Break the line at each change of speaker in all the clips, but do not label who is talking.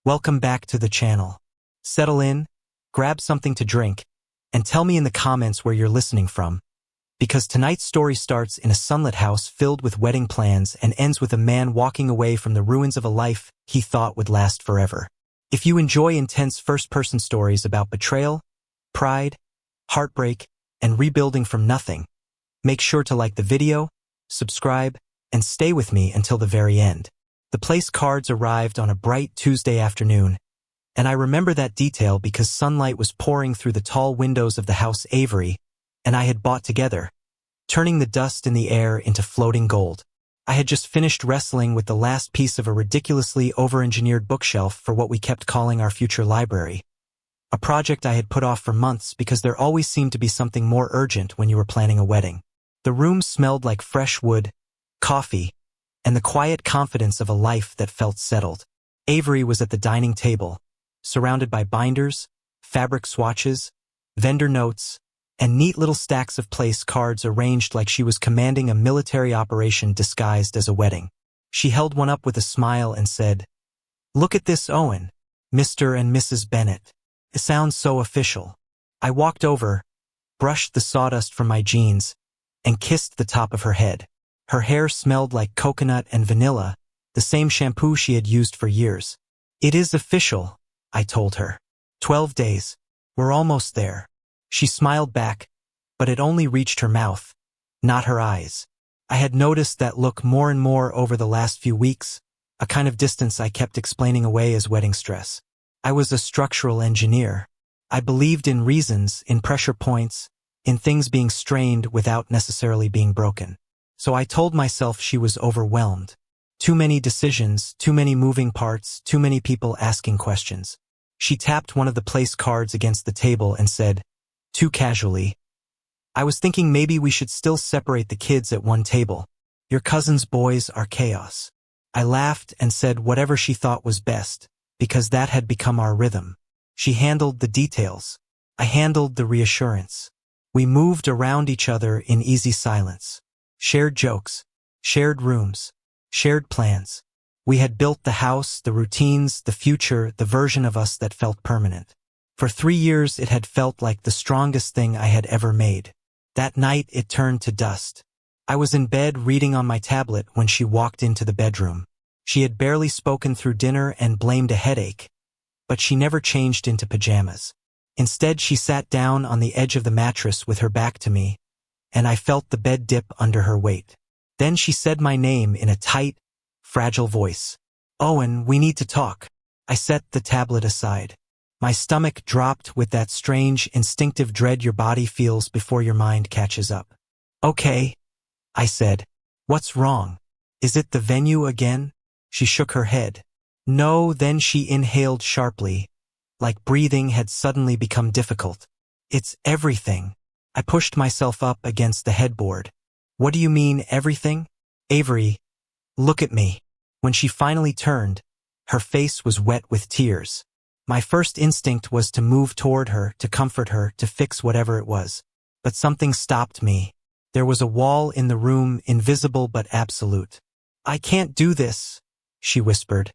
Welcome back to the channel. Settle in, grab something to drink, and tell me in the comments where you're listening from. Because tonight's story starts in a sunlit house filled with wedding plans and ends with a man walking away from the ruins of a life he thought would last forever. If you enjoy intense first-person stories about betrayal, pride, heartbreak, and rebuilding from nothing, make sure to like the video, subscribe, and stay with me until the very end. The place cards arrived on a bright Tuesday afternoon, and I remember that detail because sunlight was pouring through the tall windows of the house Avery and I had bought together, turning the dust in the air into floating gold. I had just finished wrestling with the last piece of a ridiculously over-engineered bookshelf for what we kept calling our future library, a project I had put off for months because there always seemed to be something more urgent when you were planning a wedding. The room smelled like fresh wood, coffee, and the quiet confidence of a life that felt settled. Avery was at the dining table, surrounded by binders, fabric swatches, vendor notes, and neat little stacks of place cards arranged like she was commanding a military operation disguised as a wedding. She held one up with a smile and said, "Look at this, Owen, Mr. and Mrs. Bennett. It sounds so official." I walked over, brushed the sawdust from my jeans, and kissed the top of her head. Her hair smelled like coconut and vanilla, the same shampoo she had used for years. "It is official," I told her. 12 days. We're almost there." She smiled back, but it only reached her mouth, not her eyes. I had noticed that look more and more over the last few weeks, a kind of distance I kept explaining away as wedding stress. I was a structural engineer. I believed in reasons, in pressure points, in things being strained without necessarily being broken. So I told myself she was overwhelmed. Too many decisions, too many moving parts, too many people asking questions. She tapped one of the place cards against the table and said, too casually, "I was thinking maybe we should still separate the kids at one table. Your cousin's boys are chaos." I laughed and said whatever she thought was best, because that had become our rhythm. She handled the details. I handled the reassurance. We moved around each other in easy silence. Shared jokes, shared rooms, shared plans. We had built the house, the routines, the future, the version of us that felt permanent. For 3 years it had felt like the strongest thing I had ever made. That night it turned to dust. I was in bed reading on my tablet when she walked into the bedroom. She had barely spoken through dinner and blamed a headache, but she never changed into pajamas. Instead, she sat down on the edge of the mattress with her back to me, and I felt the bed dip under her weight. Then she said my name in a tight, fragile voice. "Owen, we need to talk." I set the tablet aside. My stomach dropped with that strange, instinctive dread your body feels before your mind catches up. "Okay," I said. "What's wrong? Is it the venue again?" She shook her head. "No." Then she inhaled sharply, like breathing had suddenly become difficult. "It's everything." I pushed myself up against the headboard. "What do you mean, everything?" "Avery, look at me." When she finally turned, her face was wet with tears. My first instinct was to move toward her, to comfort her, to fix whatever it was. But something stopped me. There was a wall in the room, invisible but absolute. "I can't do this," she whispered,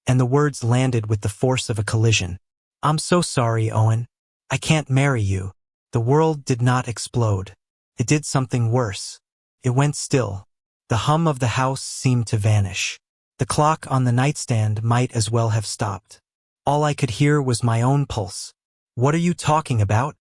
and the words landed with the force of a collision. "I'm so sorry, Owen. I can't marry you." The world did not explode. It did something worse. It went still. The hum of the house seemed to vanish. The clock on the nightstand might as well have stopped. All I could hear was my own pulse. "What are you talking about?"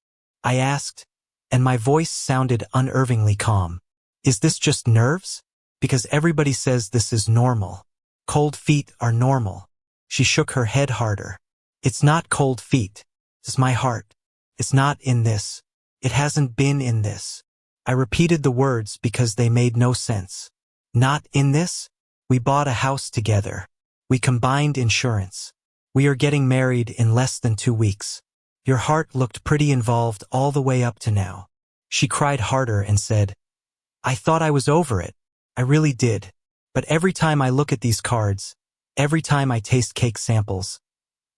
I asked, and my voice sounded unnervingly calm. "Is this just nerves? Because everybody says this is normal. Cold feet are normal." She shook her head harder. "It's not cold feet. It's my heart. It's not in this. It hasn't been in this." I repeated the words because they made no sense. "Not in this? We bought a house together. We combined insurance. We are getting married in less than 2 weeks. Your heart looked pretty involved all the way up to now." She cried harder and said, "I thought I was over it. I really did. But every time I look at these cards, every time I taste cake samples,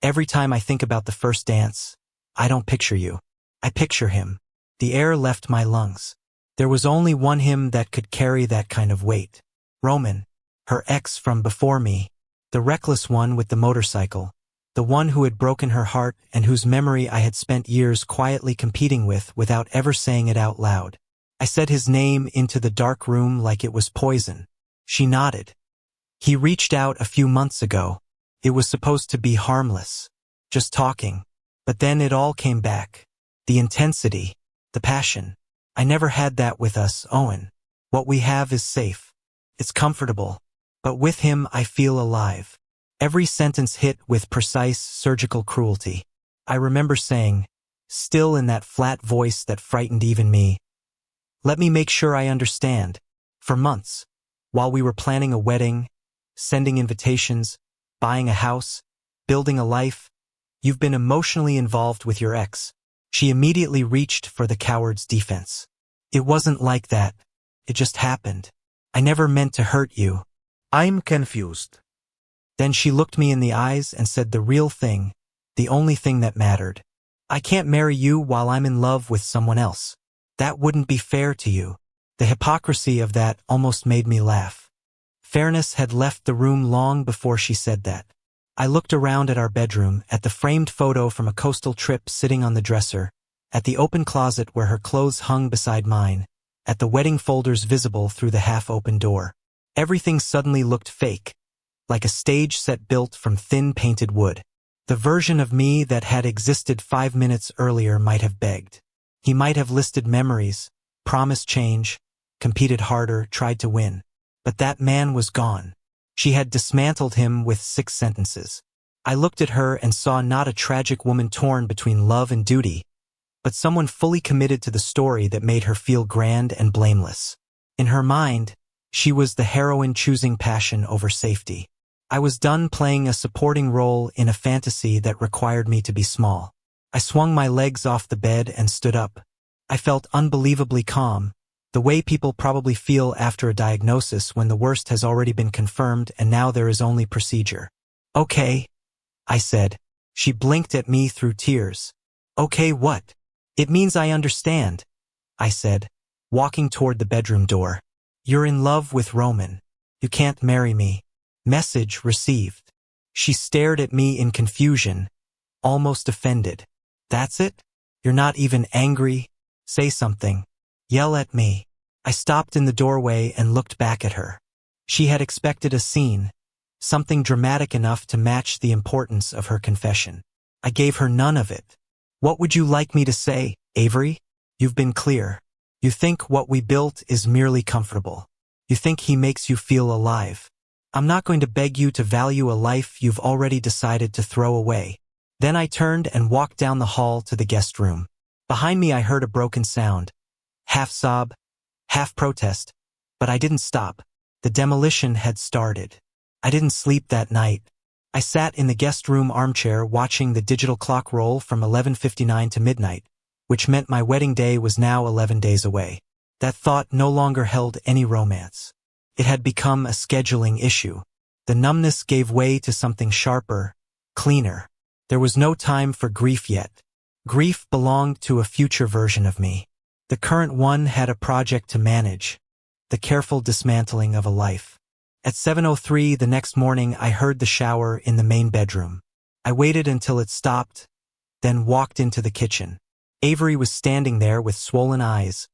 every time I think about the first dance, I don't picture you. I picture him." The air left my lungs. There was only one him that could carry that kind of weight. Roman, her ex from before me, the reckless one with the motorcycle, the one who had broken her heart and whose memory I had spent years quietly competing with without ever saying it out loud. I said his name into the dark room like it was poison. She nodded. He reached out a few months ago. It was supposed to be harmless. Just talking. But then it all came back. The intensity. The passion. I never had that with us, Owen. What we have is safe. It's comfortable. But with him I feel alive. Every sentence hit with precise surgical cruelty. I remember saying, still in that flat voice that frightened even me, "Let me make sure I understand." For months, while we were planning a wedding, sending invitations, buying a house, building a life, you've been emotionally involved with your ex. She immediately reached for the coward's defense. It wasn't like that. It just happened. I never meant to hurt you.
I'm confused.
Then she looked me in the eyes and said the real thing, the only thing that mattered. I can't marry you while I'm in love with someone else. That wouldn't be fair to you. The hypocrisy of that almost made me laugh. Fairness had left the room long before she said that. I looked around at our bedroom, at the framed photo from a coastal trip sitting on the dresser, at the open closet where her clothes hung beside mine, at the wedding folders visible through the half-open door. Everything suddenly looked fake, like a stage set built from thin painted wood. The version of me that had existed 5 minutes earlier might have begged. He might have listed memories, promised change, competed harder, tried to win. But that man was gone. She had dismantled him with 6 sentences. I looked at her and saw not a tragic woman torn between love and duty, but someone fully committed to the story that made her feel grand and blameless. In her mind, she was the heroine choosing passion over safety. I was done playing a supporting role in a fantasy that required me to be small. I swung my legs off the bed and stood up. I felt unbelievably calm, the way people probably feel after a diagnosis when the worst has already been confirmed and now there is only procedure. "Okay," I said. She blinked at me through tears. "Okay, what?" "It means I understand," I said, walking toward the bedroom door. "You're in love with Roman. You can't marry me." Message received. She stared at me in confusion, almost offended. "That's it? You're not even angry? Say something. Yell at me." I stopped in the doorway and looked back at her. She had expected a scene, something dramatic enough to match the importance of her confession. I gave her none of it. "What would you like me to say, Avery? You've been clear. You think what we built is merely comfortable. You think he makes you feel alive. I'm not going to beg you to value a life you've already decided to throw away." Then I turned and walked down the hall to the guest room. Behind me I heard a broken sound, half sob, half protest, but I didn't stop. The demolition had started. I didn't sleep that night. I sat in the guest room armchair watching the digital clock roll from 11:59 to midnight, which meant my wedding day was now 11 days away. That thought no longer held any romance. It had become a scheduling issue. The numbness gave way to something sharper, cleaner. There was no time for grief yet. Grief belonged to a future version of me. The current one had a project to manage, the careful dismantling of a life. At 7:03 the next morning I heard the shower in the main bedroom. I waited until it stopped, then walked into the kitchen. Avery was standing there with swollen eyes,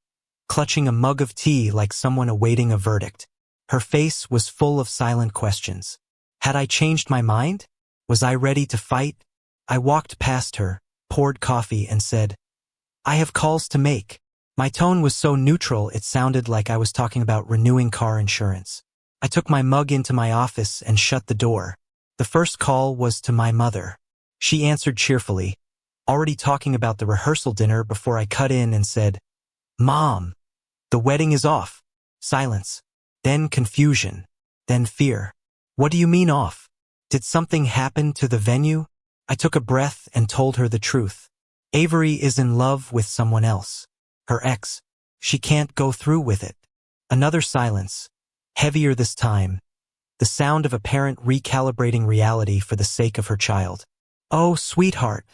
clutching a mug of tea like someone awaiting a verdict. Her face was full of silent questions. Had I changed my mind? Was I ready to fight? I walked past her, poured coffee and said, "I have calls to make." My tone was so neutral it sounded like I was talking about renewing car insurance. I took my mug into my office and shut the door. The first call was to my mother. She answered cheerfully, already talking about the rehearsal dinner before I cut in and said, "Mom, the wedding is off." Silence. Then confusion. Then fear. "What do you mean off? Did something happen to the venue?" I took a breath and told her the truth. Avery is in love with someone else. Her ex. She can't go through with it. Another silence. Heavier this time. The sound of a parent recalibrating reality for the sake of her child. "Oh, sweetheart,"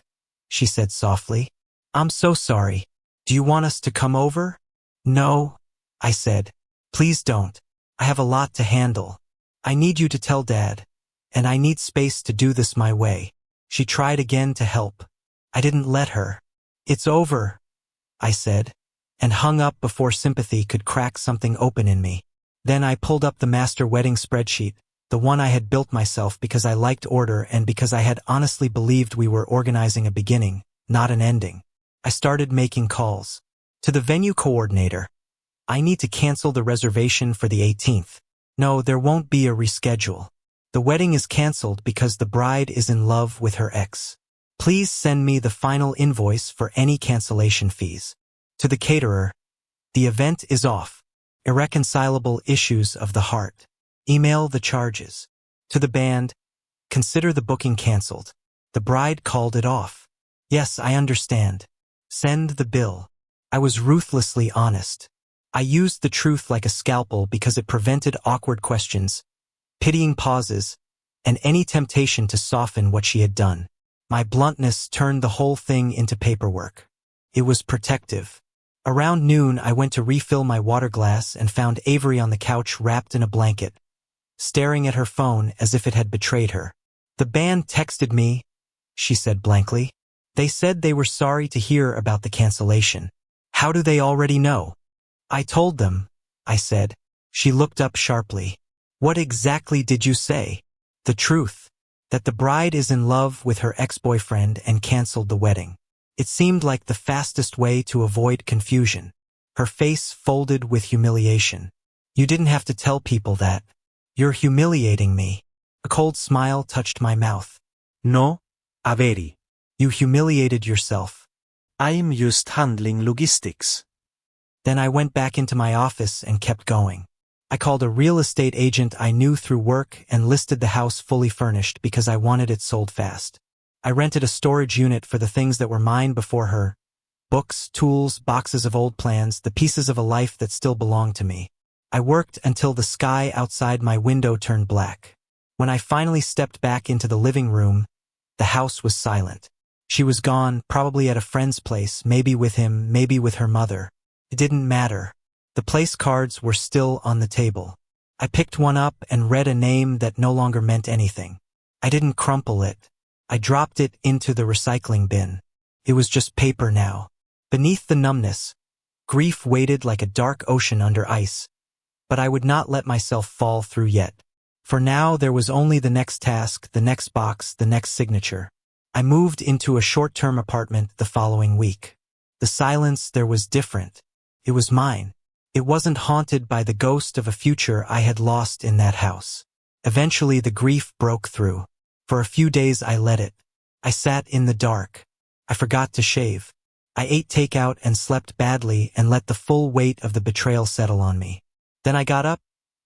she said softly. "I'm so sorry. Do you want us to come over?" "No," I said. "Please don't. I have a lot to handle. I need you to tell Dad, and I need space to do this my way." She tried again to help. I didn't let her. "It's over," I said, and hung up before sympathy could crack something open in me. Then I pulled up the master wedding spreadsheet, the one I had built myself because I liked order and because I had honestly believed we were organizing a beginning, not an ending. I started making calls. To the venue coordinator. "I need to cancel the reservation for the 18th. No, there won't be a reschedule. The wedding is canceled because the bride is in love with her ex. Please send me the final invoice for any cancellation fees." To the caterer. "The event is off. Irreconcilable issues of the heart. Email the charges." To the band. "Consider the booking canceled. The bride called it off." "Yes, I understand. Send the bill." I was ruthlessly honest. I used the truth like a scalpel because it prevented awkward questions, pitying pauses, and any temptation to soften what she had done. My bluntness turned the whole thing into paperwork. It was protective. Around noon, I went to refill my water glass and found Avery on the couch wrapped in a blanket, staring at her phone as if it had betrayed her. "The band texted me," she said blankly. "They said they were sorry to hear about the cancellation." "How do they already know?" "I told them," I said. She looked up sharply. "What exactly did you say?" "The truth. That the bride is in love with her ex-boyfriend and canceled the wedding." It seemed like the fastest way to avoid confusion. Her face folded with humiliation. "You didn't have to tell people that. You're humiliating me." A cold smile touched my mouth.
No, Avery.
"You humiliated yourself."
I'm just handling logistics.
Then I went back into my office and kept going. I called a real estate agent I knew through work and listed the house fully furnished because I wanted it sold fast. I rented a storage unit for the things that were mine before her. Books, tools, boxes of old plans, the pieces of a life that still belonged to me. I worked until the sky outside my window turned black. When I finally stepped back into the living room, the house was silent. She was gone, probably at a friend's place, maybe with him, maybe with her mother. It didn't matter. The place cards were still on the table. I picked one up and read a name that no longer meant anything. I didn't crumple it. I dropped it into the recycling bin. It was just paper now. Beneath the numbness, grief waited like a dark ocean under ice. But I would not let myself fall through yet. For now there was only the next task, the next box, the next signature. I moved into a short-term apartment the following week. The silence there was different. It was mine. It wasn't haunted by the ghost of a future I had lost in that house. Eventually the grief broke through. For a few days I let it. I sat in the dark. I forgot to shave. I ate takeout and slept badly and let the full weight of the betrayal settle on me. Then I got up,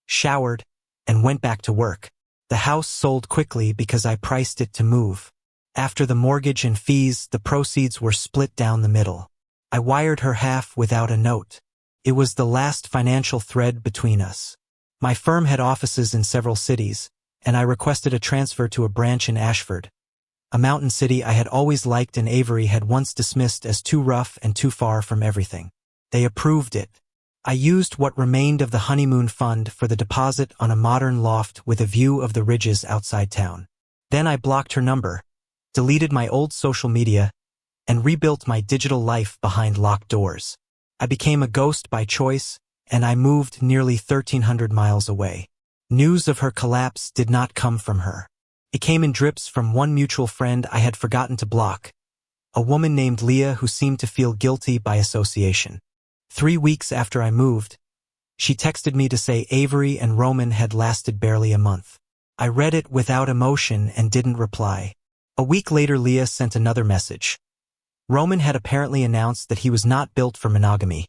showered, and went back to work. The house sold quickly because I priced it to move. After the mortgage and fees, the proceeds were split down the middle. I wired her half without a note. It was the last financial thread between us. My firm had offices in several cities, and I requested a transfer to a branch in Ashford, a mountain city I had always liked and Avery had once dismissed as too rough and too far from everything. They approved it. I used what remained of the honeymoon fund for the deposit on a modern loft with a view of the ridges outside town. Then I blocked her number, deleted my old social media, and rebuilt my digital life behind locked doors. I became a ghost by choice, and I moved nearly 1,300 miles away. News of her collapse did not come from her. It came in drips from one mutual friend I had forgotten to block, a woman named Leah who seemed to feel guilty by association. 3 weeks after I moved, she texted me to say Avery and Roman had lasted barely a month. I read it without emotion and didn't reply. A week later, Leah sent another message. Roman had apparently announced that he was not built for monogamy,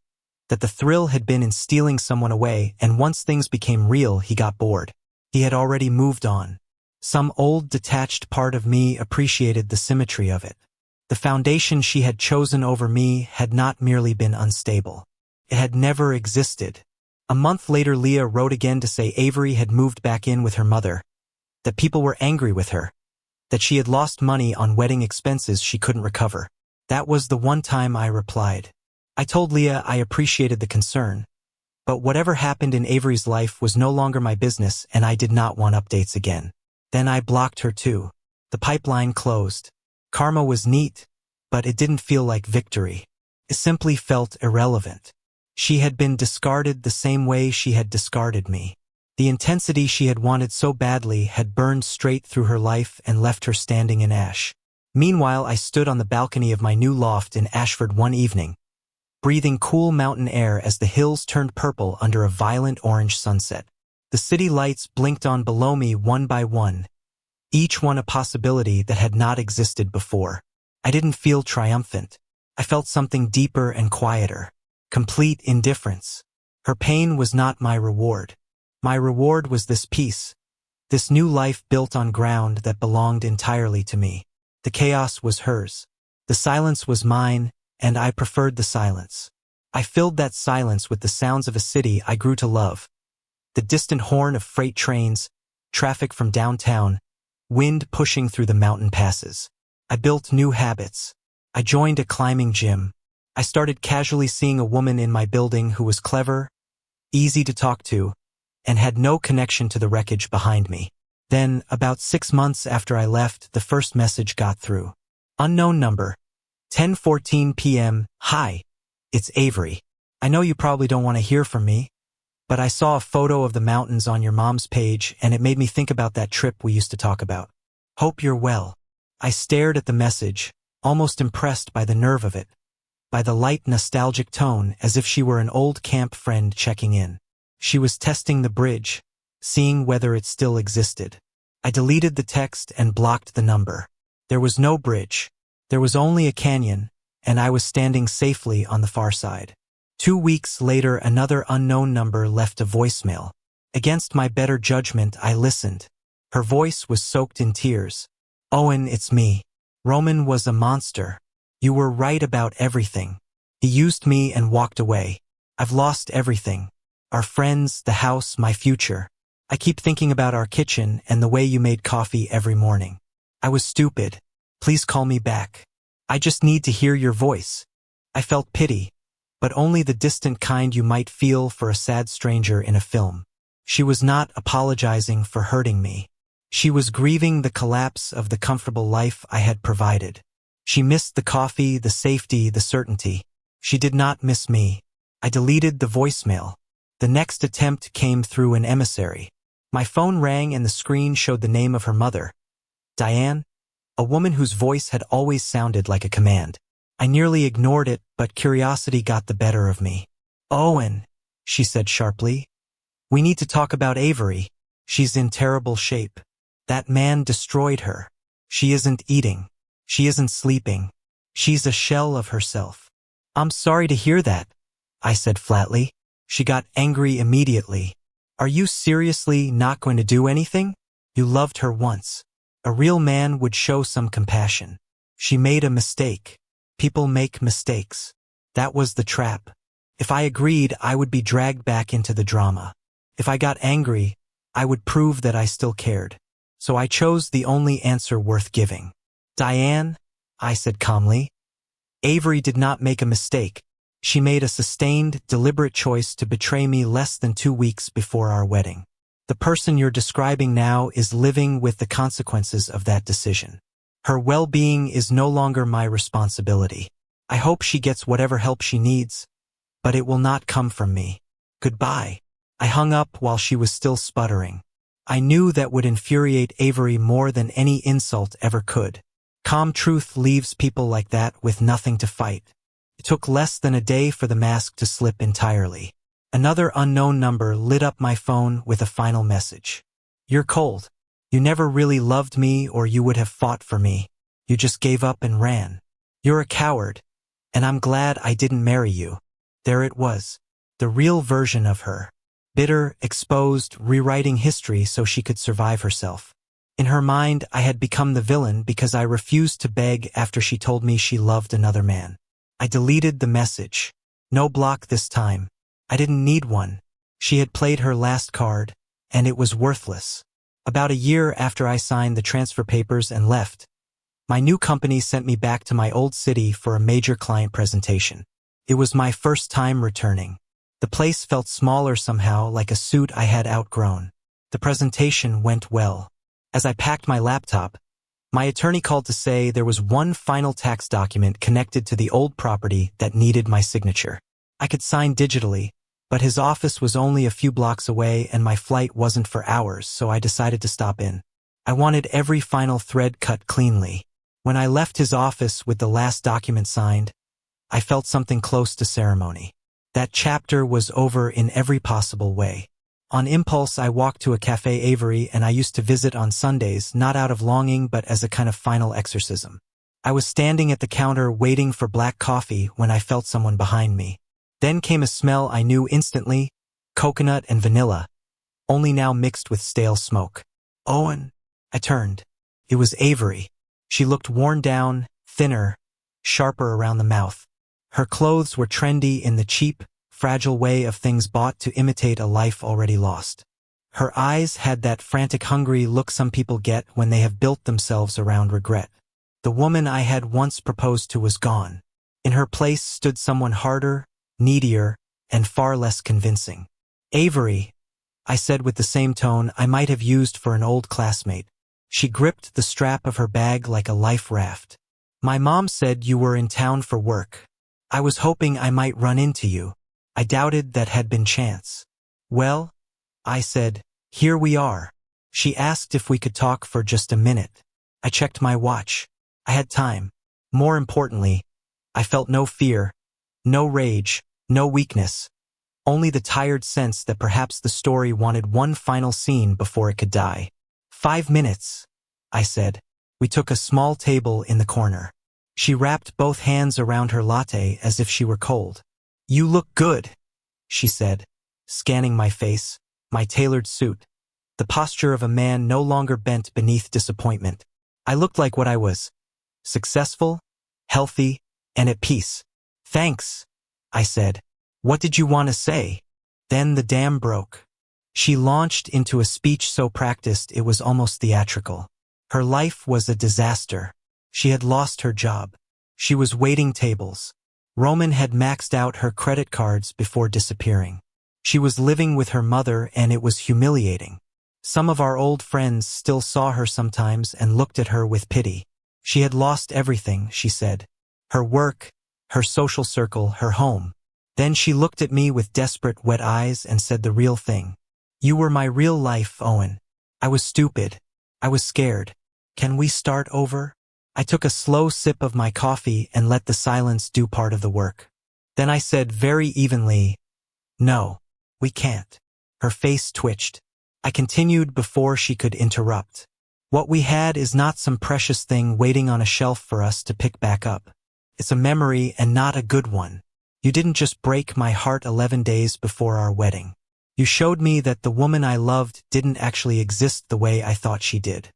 that the thrill had been in stealing someone away, and once things became real, he got bored. He had already moved on. Some old, detached part of me appreciated the symmetry of it. The foundation she had chosen over me had not merely been unstable. It had never existed. A month later, Leah wrote again to say Avery had moved back in with her mother, that people were angry with her, that she had lost money on wedding expenses she couldn't recover. That was the one time I replied. I told Leah I appreciated the concern, but whatever happened in Avery's life was no longer my business and I did not want updates again. Then I blocked her too. The pipeline closed. Karma was neat, but it didn't feel like victory. It simply felt irrelevant. She had been discarded the same way she had discarded me. The intensity she had wanted so badly had burned straight through her life and left her standing in ash. Meanwhile, I stood on the balcony of my new loft in Ashford one evening, breathing cool mountain air as the hills turned purple under a violent orange sunset. The city lights blinked on below me one by one, each one a possibility that had not existed before. I didn't feel triumphant. I felt something deeper and quieter. Complete indifference. Her pain was not my reward. My reward was this peace, this new life built on ground that belonged entirely to me. The chaos was hers. The silence was mine, and I preferred the silence. I filled that silence with the sounds of a city I grew to love. The distant horn of freight trains, traffic from downtown, wind pushing through the mountain passes. I built new habits. I joined a climbing gym. I started casually seeing a woman in my building who was clever, easy to talk to, and had no connection to the wreckage behind me. Then, about 6 months after I left, the first message got through. Unknown number. 10:14 p.m. Hi, it's Avery. I know you probably don't want to hear from me, but I saw a photo of the mountains on your mom's page and it made me think about that trip we used to talk about. Hope you're well. I stared at the message, almost impressed by the nerve of it, by the light nostalgic tone as if she were an old camp friend checking in. She was testing the bridge, seeing whether it still existed. I deleted the text and blocked the number. There was no bridge. There was only a canyon, and I was standing safely on the far side. 2 weeks later, another unknown number left a voicemail. Against my better judgment, I listened. Her voice was soaked in tears. Owen, it's me. Roman was a monster. You were right about everything. He used me and walked away. I've lost everything. Our friends, the house, my future. I keep thinking about our kitchen and the way you made coffee every morning. I was stupid. Please call me back. I just need to hear your voice. I felt pity, but only the distant kind you might feel for a sad stranger in a film. She was not apologizing for hurting me. She was grieving the collapse of the comfortable life I had provided. She missed the coffee, the safety, the certainty. She did not miss me. I deleted the voicemail. The next attempt came through an emissary. My phone rang and the screen showed the name of her mother, Diane, a woman whose voice had always sounded like a command. I nearly ignored it, but curiosity got the better of me. Owen, she said sharply. We need to talk about Avery. She's in terrible shape. That man destroyed her. She isn't eating. She isn't sleeping. She's a shell of herself. I'm sorry to hear that, I said flatly. She got angry immediately. Are you seriously not going to do anything? You loved her once. A real man would show some compassion. She made a mistake. People make mistakes. That was the trap. If I agreed, I would be dragged back into the drama. If I got angry, I would prove that I still cared. So I chose the only answer worth giving. Diane, I said calmly. Avery did not make a mistake. She made a sustained, deliberate choice to betray me less than 2 weeks before our wedding. The person you're describing now is living with the consequences of that decision. Her well-being is no longer my responsibility. I hope she gets whatever help she needs, but it will not come from me. Goodbye. I hung up while she was still sputtering. I knew that would infuriate Avery more than any insult ever could. Calm truth leaves people like that with nothing to fight. It took less than a day for the mask to slip entirely. Another unknown number lit up my phone with a final message. You're cold. You never really loved me or you would have fought for me. You just gave up and ran. You're a coward, and I'm glad I didn't marry you. There it was. The real version of her. Bitter, exposed, rewriting history so she could survive herself. In her mind, I had become the villain because I refused to beg after she told me she loved another man. I deleted the message. No block this time. I didn't need one. She had played her last card, and it was worthless. About a year after I signed the transfer papers and left, my new company sent me back to my old city for a major client presentation. It was my first time returning. The place felt smaller somehow, like a suit I had outgrown. The presentation went well. As I packed my laptop, My attorney called to say there was one final tax document connected to the old property that needed my signature. I could sign digitally, but his office was only a few blocks away and my flight wasn't for hours, so I decided to stop in. I wanted every final thread cut cleanly. When I left his office with the last document signed, I felt something close to ceremony. That chapter was over in every possible way. On impulse, I walked to a cafe Avery and I used to visit on Sundays, not out of longing but as a kind of final exorcism. I was standing at the counter waiting for black coffee when I felt someone behind me. Then came a smell I knew instantly, coconut and vanilla, only now mixed with stale smoke. Owen! I turned. It was Avery. She looked worn down, thinner, sharper around the mouth. Her clothes were trendy in the cheap, fragile way of things bought to imitate a life already lost. Her eyes had that frantic hungry look some people get when they have built themselves around regret. The woman I had once proposed to was gone. In her place stood someone harder, needier, and far less convincing. Avery, I said with the same tone I might have used for an old classmate. She gripped the strap of her bag like a life raft. My mom said you were in town for work. I was hoping I might run into you. I doubted that had been chance. Well, I said, here we are. She asked if we could talk for just a minute. I checked my watch. I had time. More importantly, I felt no fear, no rage, no weakness, only the tired sense that perhaps the story wanted one final scene before it could die. 5 minutes, I said. We took a small table in the corner. She wrapped both hands around her latte as if she were cold. You look good, she said, scanning my face, my tailored suit, the posture of a man no longer bent beneath disappointment. I looked like what I was. Successful, healthy, and at peace. Thanks, I said. What did you want to say? Then the dam broke. She launched into a speech so practiced it was almost theatrical. Her life was a disaster. She had lost her job. She was waiting tables. Roman had maxed out her credit cards before disappearing. She was living with her mother and it was humiliating. Some of our old friends still saw her sometimes and looked at her with pity. She had lost everything, she said. Her work, her social circle, her home. Then she looked at me with desperate, wet eyes and said the real thing. You were my real life, Owen. I was stupid. I was scared. Can we start over? I took a slow sip of my coffee and let the silence do part of the work. Then I said very evenly, no, we can't. Her face twitched. I continued before she could interrupt. What we had is not some precious thing waiting on a shelf for us to pick back up. It's a memory and not a good one. You didn't just break my heart 11 days before our wedding. You showed me that the woman I loved didn't actually exist the way I thought she did.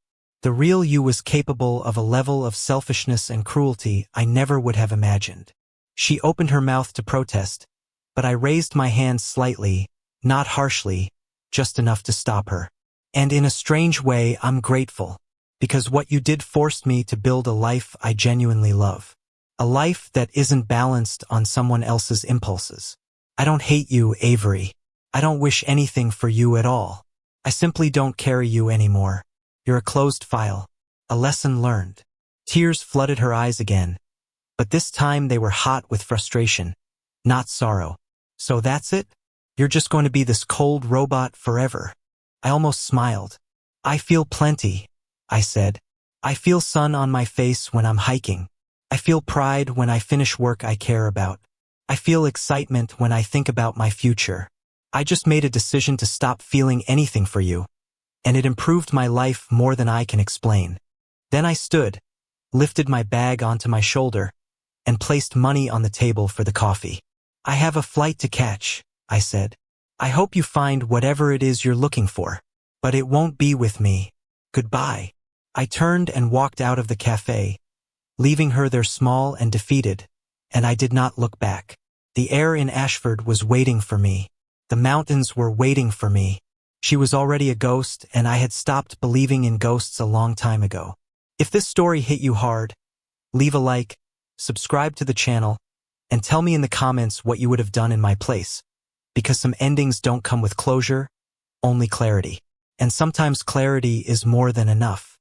The real you was capable of a level of selfishness and cruelty I never would have imagined. She opened her mouth to protest, but I raised my hand slightly, not harshly, just enough to stop her. And in a strange way, I'm grateful, because what you did forced me to build a life I genuinely love. A life that isn't balanced on someone else's impulses. I don't hate you, Avery. I don't wish anything for you at all. I simply don't carry you anymore. You're a closed file. A lesson learned. Tears flooded her eyes again, but this time they were hot with frustration, not sorrow. So that's it? You're just going to be this cold robot forever? I almost smiled. I feel plenty, I said. I feel sun on my face when I'm hiking. I feel pride when I finish work I care about. I feel excitement when I think about my future. I just made a decision to stop feeling anything for you, and it improved my life more than I can explain. Then I stood, lifted my bag onto my shoulder, and placed money on the table for the coffee. I have a flight to catch, I said. I hope you find whatever it is you're looking for, but it won't be with me. Goodbye. I turned and walked out of the cafe, leaving her there small and defeated, and I did not look back. The air in Ashford was waiting for me. The mountains were waiting for me. She was already a ghost, and I had stopped believing in ghosts a long time ago. If this story hit you hard, leave a like, subscribe to the channel, and tell me in the comments what you would have done in my place. Because some endings don't come with closure, only clarity. And sometimes clarity is more than enough.